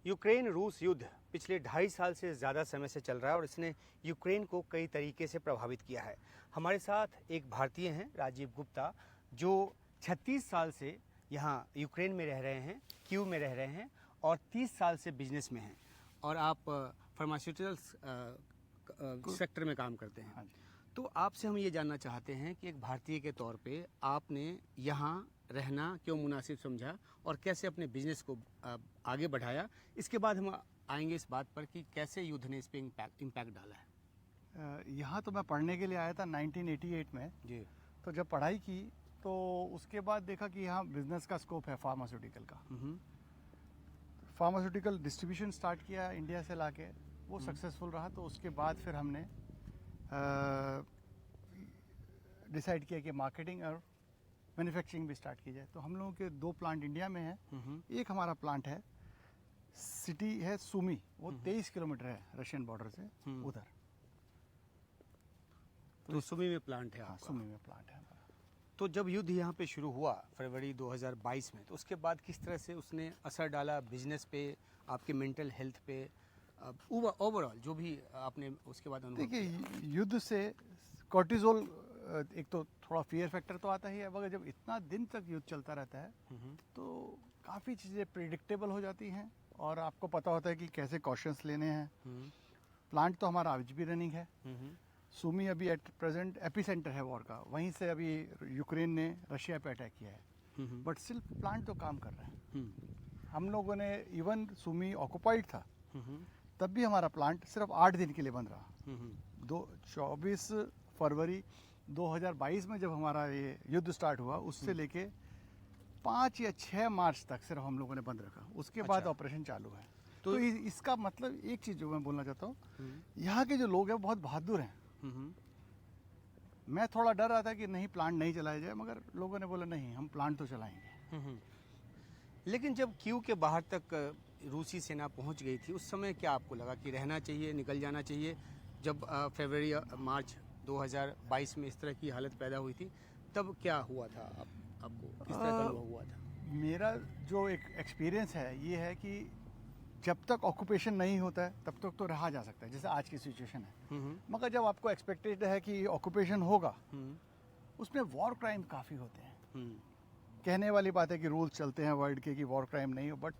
Ukraine रूस युद्ध पिछले 2.5 साल से ज़्यादा समय से चल रहा है और इसने यूक्रेन को कई तरीके से प्रभावित किया है। हमारे साथ एक भारतीय हैं, राजीव गुप्ता, जो 36 साल से यहाँ यूक्रेन में रह रहे हैं, कीव में रह रहे हैं और 30 साल से बिजनेस में हैं और आप फार्मास्यूटिकल्स सेक्टर में काम करते हैं। तो आपसे हम ये जानना चाहते हैं कि एक भारतीय के तौर पे आपने यहाँ रहना क्यों मुनासिब समझा और कैसे अपने बिजनेस को आगे बढ़ाया। इसके बाद हम आएंगे इस बात पर कि कैसे युद्ध ने इस पर इम्पैक्ट डाला है। यहाँ तो मैं पढ़ने के लिए आया था 1988 में जी। तो जब पढ़ाई की तो उसके बाद देखा कि यहाँ बिजनेस का स्कोप है फार्मास्यूटिकल का। फार्मास्यूटिकल डिस्ट्रीब्यूशन स्टार्ट किया इंडिया से लाके, वो सक्सेसफुल रहा। तो उसके बाद फिर हमने डिसाइड किया कि मार्केटिंग और मैन्युफैक्चरिंग भी स्टार्ट की जाए। तो हम लोगों के 2 प्लांट इंडिया में हैं। एक हमारा प्लांट है, सिटी है सुमी, वो 23 किलोमीटर है रशियन बॉर्डर से उधर। तो सुमी में प्लांट है। हाँ, सुमी में प्लांट है हमारा। तो जब युद्ध यहाँ पे शुरू हुआ फरवरी 2022 में, तो उसके बाद किस तरह से उसने असर डाला बिजनेस पे, आपके मेंटल हेल्थ पे, ओवरऑल जो भी आपने उसके बाद अनुभव किया? देखिए, युद्ध से कॉर्टिजोल एक तो थोड़ा फियर फैक्टर तो आता ही है, मगर जब इतना दिन तक युद्ध चलता रहता है तो काफ़ी चीज़ें प्रिडिक्टेबल हो जाती हैं और आपको पता होता है कि कैसे कॉशंस लेने हैं। प्लांट तो हमारा आज भी रनिंग है। सुमी अभी एट प्रेजेंट एपिसेंटर है वॉर का, वहीं से अभी यूक्रेन ने रशिया पे अटैक किया है, बट स्टिल प्लांट तो काम कर रहा है। हम लोगों ने इवन सुमी ऑक्युपाइड था तब भी हमारा प्लांट सिर्फ 8 दिन के लिए बंद रहा। 24 फरवरी 2022 में जब हमारा ये युद्ध स्टार्ट हुआ, उससे लेके 5 या 6 मार्च तक सिर्फ हम लोगों ने बंद रखा। उसके बाद ऑपरेशन चालू है। तो इसका मतलब एक चीज़ जो मैं बोलना चाहता हूँ, यहाँ के जो लोग हैं बहुत बहादुर हैं। मैं थोड़ा डर रहा था कि नहीं प्लांट नहीं चलाया जाए, मगर लोगों ने बोला नहीं, हम प्लांट तो चलाएंगे। लेकिन जब कीव के बाहर तक रूसी सेना पहुंच गई थी, उस समय क्या आपको लगा कि रहना चाहिए, निकल जाना चाहिए? जब फरवरी मार्च 2022 में इस तरह की हालत पैदा हुई थी, तब क्या हुआ था? आपको किस तरह का अनुभव हुआ था? मेरा जो एक एक्सपीरियंस है ये है कि जब तक ऑक्यूपेशन नहीं होता है तब तक तो रहा जा सकता है, जैसे आज की सिचुएशन है। मगर जब आपको एक्सपेक्टेड है कि ऑक्यूपेशन होगा, उसमें वॉर क्राइम काफ़ी होते हैं। कहने वाली बात है कि रूल्स चलते हैं वर्ल्ड के कि वॉर क्राइम नहीं हो, बट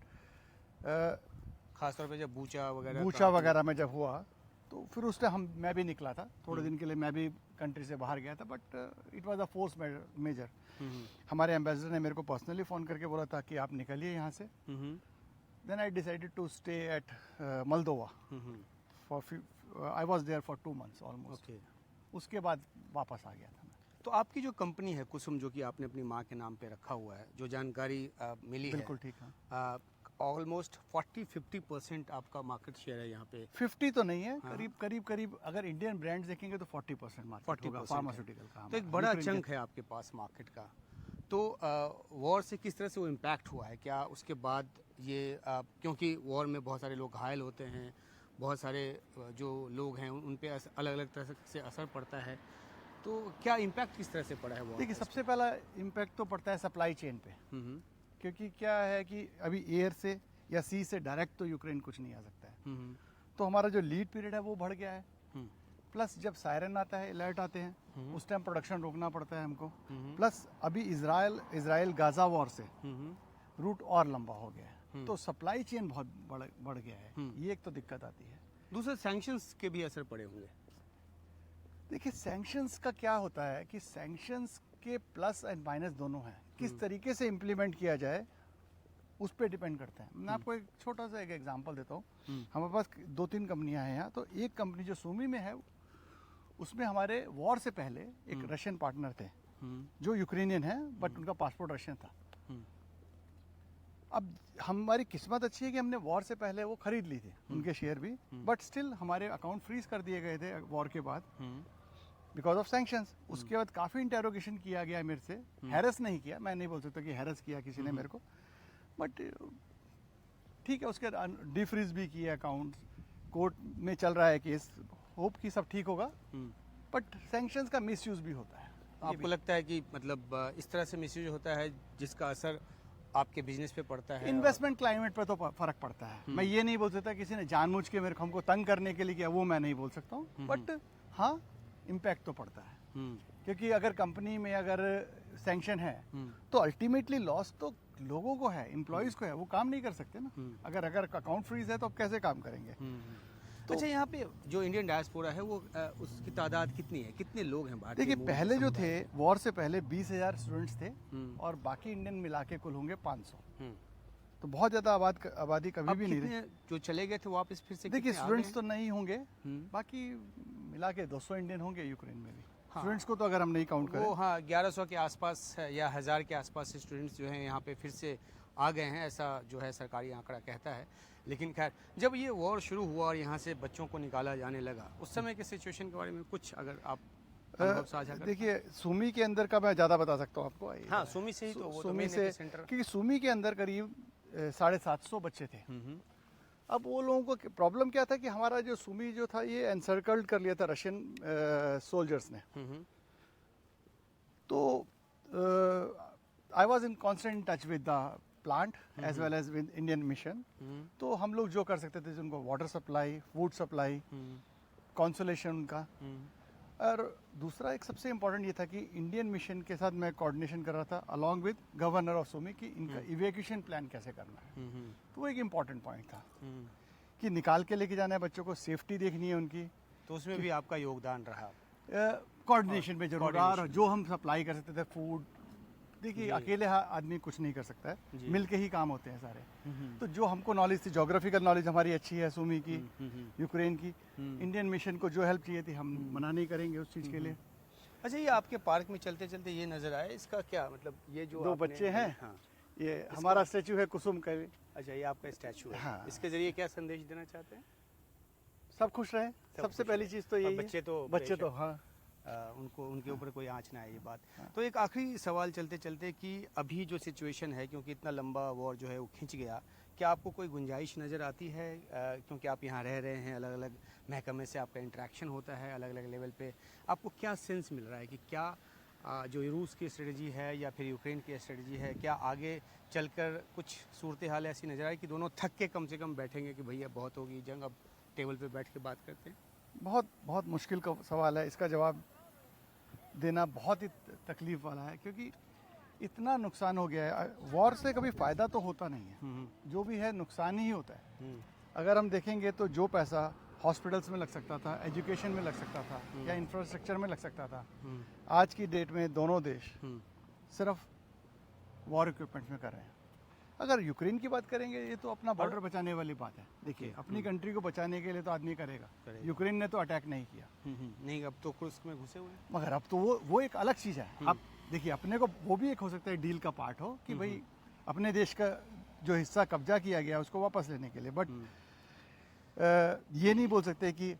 खासतौर पे जब बूचा वगैरह में जब हुआ तो फिर उस टाइम मैं भी निकला था थोड़े दिन के लिए, मैं भी कंट्री से बाहर गया था, but it was a force majeure. हमारे एम्बेसडर ने मेरे को पर्सनली फ़ोन करके बोला था कि आप निकलिए यहाँ से। Then I decided to stay at Moldova for I was there for 2 months almost. उसके बाद वापस आ गया था मैं। तो आपकी जो कंपनी है कुसुम, जो कि आपने अपनी माँ के नाम पे रखा हुआ है, जो जानकारी मिली है, बिल्कुल ठीक है, ऑलमोस्ट 40-50% आपका मार्केट शेयर है यहाँ पे। 50 तो नहीं है, करीब अगर इंडियन ब्रांड्स देखेंगे तो 40% मार्केट होगा फार्मास्यूटिकल का। तो एक बड़ा चंक है आपके पास मार्केट का। तो वॉर से किस तरह से वो इम्पैक्ट हुआ है? क्या उसके बाद ये क्योंकि वॉर में बहुत सारे लोग घायल होते हैं, बहुत सारे जो लोग हैं उन पे अलग अलग तरह से असर पड़ता है, तो क्या इम्पैक्ट किस तरह से पड़ा है वॉर? देखिए, सबसे पहला इम्पैक्ट तो पड़ता है सप्लाई चेन पे, क्योंकि क्या है कि अभी एयर से या सी से डायरेक्ट तो यूक्रेन कुछ नहीं आ सकता है। तो हमारा जो लीड पीरियड है वो बढ़ गया है। प्लस जब सायरन आता है, अलर्ट आते हैं, उस टाइम प्रोडक्शन रोकना पड़ता है हमको। प्लस अभी इजराइल गाजा वॉर से रूट और लंबा हो गया है, तो सप्लाई चेन बहुत बढ़ गया है। ये एक तो दिक्कत आती है। दूसरे सैंक्शंस के भी असर पड़े होंगे। देखिए, सैंक्शंस का क्या होता है कि सैंक्शंस के प्लस एंड माइनस दोनों हैं। किस तरीके से इम्प्लीमेंट किया जाए उस पर डिपेंड करता है। मैं आपको एक छोटा सा एक एग्जांपल देता हूँ। हमारे पास 2-3 कंपनियां हैं यहाँ। तो एक कंपनी जो सुमी में है, उसमें हमारे वॉर से पहले एक रशियन पार्टनर थे जो यूक्रेनियन है, बट उनका पासपोर्ट रशियन था। अब हमारी किस्मत अच्छी है कि हमने वॉर से पहले वो खरीद ली थी, उनके शेयर भी, बट स्टिल हमारे अकाउंट फ्रीज कर दिए गए थे वॉर के बाद बिकॉज ऑफ सैंक्शंस। उसके बाद काफ़ी इंटेरोगेशन किया गया मेरे से, हैरस नहीं किया, मैं नहीं बोल सकता कि हैरस किया किसी ने मेरे को, बट ठीक है, उसके डिफ्रीज भी किए अकाउंट, कोर्ट में चल रहा है केस, होप कि सब ठीक होगा, बट सैंक्शंस का मिसयूज भी होता है। आपको लगता है कि मतलब इस तरह से मिसयूज होता है जिसका असर आपके बिजनेस पे पड़ता है? इन्वेस्टमेंट क्लाइमेट पे तो फर्क पड़ता है। मैं ये नहीं बोल सकता किसी ने जानबूझ के मेरे को हमको तंग करने के लिए किया, वो मैं नहीं बोल सकता हूँ, बट हाँ इम्पैक्ट तो पड़ता है। क्योंकि अगर कंपनी में अगर सैंक्शन है तो अल्टीमेटली लॉस तो लोगों को है, एम्प्लॉयज को है, वो काम नहीं कर सकते ना। अगर अकाउंट फ्रीज है तो अब कैसे काम करेंगे? तो अच्छा, यहाँ पे जो इंडियन डायस्पोरा है वो उसकी तादाद कितनी है, कितने लोग हैं भारतीय? देखिए पहले जो थे वॉर से पहले 20,000 स्टूडेंट्स थे और बाकी इंडियन मिला के कुल होंगे 500। तो बहुत ज्यादा आबादी कभी भी नहीं रही। जो चले गए थे वापस फिर से देखिए कितने आ स्टूडेंट्स गए? तो नहीं होंगे, बाकी मिला के 200 इंडियन होंगे यूक्रेन में भी। स्टूडेंट्स को तो अगर हम नहीं काउंट करें, वो हाँ 1100 के आसपास या 1000 के आसपास स्टूडेंट्स जो हैं यहाँ पे फिर से आ गए हैं, ऐसा जो है सरकारी आंकड़ा कहता है। लेकिन खैर जब ये वॉर शुरू हुआ और यहाँ से बच्चों को निकाला जाने लगा, उस समय के सिचुएशन के बारे में कुछ अगर आप अनुभव साझा करें? देखिए सुमी के अंदर का मैं ज़्यादा बता सकता हूँ आपको। हाँ सुमी से ही तो वो तो सुमी main से, epicenter। क्योंकि सुमी के अंदर करीब 750 बच्चे थे। अब वो लोगों को प्रॉब्लम क्या था कि हमारा जो सुमी जो था ये एनसर्कल्ड कर लिया था रशियन सोल्जर्स ने। तो I was in constant touch with the plant as well as with Indian mission. तो हम लोग जो कर सकते थे उनको water supply, food supply, consolation उनका। और दूसरा एक सबसे इम्पोर्टेंट ये था कि इंडियन मिशन के साथ मैं कोऑर्डिनेशन कर रहा था along with governor of Sumy कि इनका इवैक्यूएशन प्लान कैसे करना है। तो वो एक इम्पॉर्टेंट पॉइंट था कि निकाल के लेके जाना है बच्चों को, सेफ्टी देखनी है उनकी। तो उसमें भी आपका योगदान रहा? कोऑर्डिनेशन में जरूर रहा, और जो हम सप्लाई कर सकते थे फूड, देखिए अकेले आदमी कुछ नहीं कर सकता है, मिल के ही काम होते हैं सारे। तो जो हमको नॉलेज थी, जोग्राफिकल नॉलेज हमारी अच्छी है सुमी की, यूक्रेन की, इंडियन मिशन को जो हेल्प चाहिए थी हम मना नहीं करेंगे उस चीज़ के लिए। अच्छा, ये आपके पार्क में चलते चलते ये नजर आया, इसका क्या मतलब? ये जो 2 बच्चे हैं, हाँ, ये हमारा स्टैचू है कुसुम का। अच्छा ये आपका स्टैचू है। हाँ। इसके जरिए क्या संदेश देना चाहते हैं? सब खुश रहे, सबसे पहली चीज़ तो यही है। बच्चे तो हाँ उनको उनके ऊपर कोई आँच ना आए, ये बात। तो एक आखिरी सवाल चलते चलते कि अभी जो सिचुएशन है, क्योंकि इतना लंबा वॉर जो है वो खिंच गया, क्या आपको कोई गुंजाइश नज़र आती है? क्योंकि आप यहाँ रह रहे हैं, अलग अलग महकमे से आपका इंटरेक्शन होता है अलग अलग लेवल पे, आपको क्या सेंस मिल रहा है कि क्या जो रूस की स्ट्रेटजी है या फिर यूक्रेन की स्ट्रेटजी है, क्या आगे चलकर कुछ सूरत हाल ऐसी नज़र आए कि दोनों थक के कम से कम बैठेंगे कि भैया बहुत होगी जंग, अब टेबल पे बैठ के बात करते हैं? बहुत बहुत मुश्किल का सवाल है, इसका जवाब देना बहुत ही तकलीफ वाला है, क्योंकि इतना नुकसान हो गया है। वॉर से कभी फ़ायदा तो होता नहीं है, जो भी है नुकसान ही होता है। अगर हम देखेंगे तो जो पैसा हॉस्पिटल्स में लग सकता था, एजुकेशन में लग सकता था, या इंफ्रास्ट्रक्चर में लग सकता था, आज की डेट में दोनों देश सिर्फ वॉर इक्विपमेंट में कर रहे हैं। अगर यूक्रेन की बात करेंगे, ये तो अपना बॉर्डर बचाने वाली बात है। देखिए अपनी कंट्री को बचाने के लिए तो आदमी करेगा, यूक्रेन ने तो अटैक नहीं किया। नहीं, अब तो कुर्स्क में घुसे हुए हैं। मगर अब तो वो एक अलग चीज़ है। अब देखिए अपने को वो भी एक हो सकता है डील का पार्ट हो कि भाई अपने देश का जो हिस्सा कब्जा किया गया उसको वापस लेने के लिए। बट ये नहीं बोल सकते कि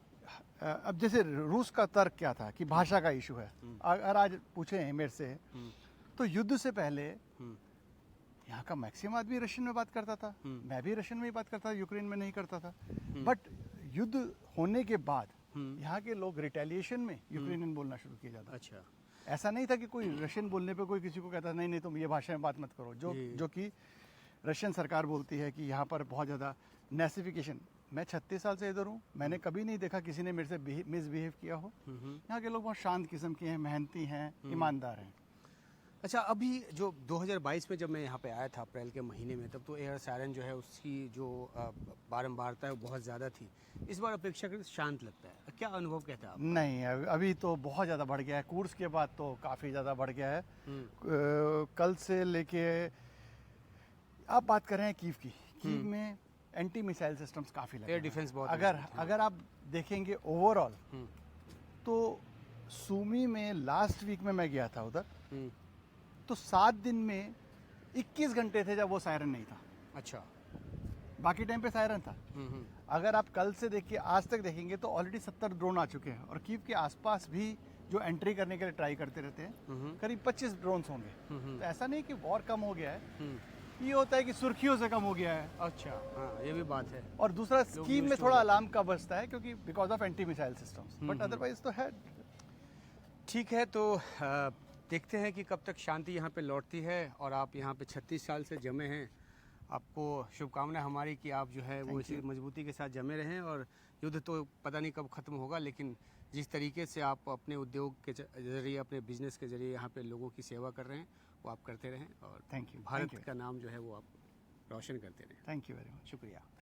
अब जैसे रूस का तर्क क्या था कि भाषा का इशू है। अगर आज पूछे मेरे से तो युद्ध से पहले यहाँ का मैक्सिमम आदमी रशियन में बात करता था, मैं भी रशियन में ही बात करता था, यूक्रेन में नहीं करता था। बट युद्ध होने के बाद यहाँ के लोग रिटेलिएशन में यूक्रेनियन बोलना शुरू किया जाता। अच्छा, ऐसा नहीं था कि कोई रशियन बोलने पे कोई किसी को कहता नहीं तुम ये भाषा में बात मत करो, जो कि रशियन सरकार बोलती है कि यहाँ पर बहुत ज़्यादा नेसिफिकेशन। मैं 36 साल से इधर हूँ, मैंने कभी नहीं देखा किसी ने मेरे से मिसबिहेव किया हो। यहाँ के लोग बहुत शांत किस्म के हैं, मेहनती हैं, ईमानदार हैं। अच्छा, अभी जो 2022 में जब मैं यहाँ पे आया था अप्रैल के महीने में, तब तो एयर सायरन जो है उसकी जो बारंबारता है वो बहुत ज़्यादा थी। इस बार अपेक्षाकृत शांत लगता है, क्या अनुभव कहता है आप? नहीं, अभी तो बहुत ज़्यादा बढ़ गया है। कोर्स के बाद तो काफ़ी ज़्यादा बढ़ गया है। कल से लेके आप बात कर रहे हैं कीव की, कीव में एंटी मिसाइल सिस्टम्स काफ़ी लगे। एयर डिफेंस बहुत अगर आप देखेंगे ओवरऑल तो सुमी में लास्ट वीक में मैं गया था उधर, तो 7 दिन में 21 घंटे थे जब वो सायरन नहीं था। अच्छा, बाकी टाइम पे सायरन था। अगर आप कल से देखिए आज तक देखेंगे तो ऑलरेडी 70 ड्रोन आ चुके हैं, और कीव के आसपास भी जो एंट्री करने के लिए ट्राई करते रहते हैं करीब 25 ड्रोन्स होंगे। तो ऐसा नहीं कि वॉर कम हो गया है, ये होता है कि सुर्खियों से कम हो गया है। अच्छा, हाँ ये भी बात है। और दूसरा स्कीम में थोड़ा अलार्म का बजता है क्योंकि because of anti missile systems, but otherwise तो है ठीक है। तो देखते हैं कि कब तक शांति यहाँ पे लौटती है और आप यहाँ पे 36 साल से जमे हैं। आपको शुभकामनाएं हमारी कि आप जो है वो इसी मजबूती के साथ जमे रहें और युद्ध तो पता नहीं कब ख़त्म होगा, लेकिन जिस तरीके से आप अपने उद्योग के जरिए, अपने बिजनेस के जरिए यहाँ पे लोगों की सेवा कर रहे हैं वो आप करते रहें और थैंक यू। भारत का नाम जो है वो आप रोशन करते रहें। Thank you very much. शुक्रिया।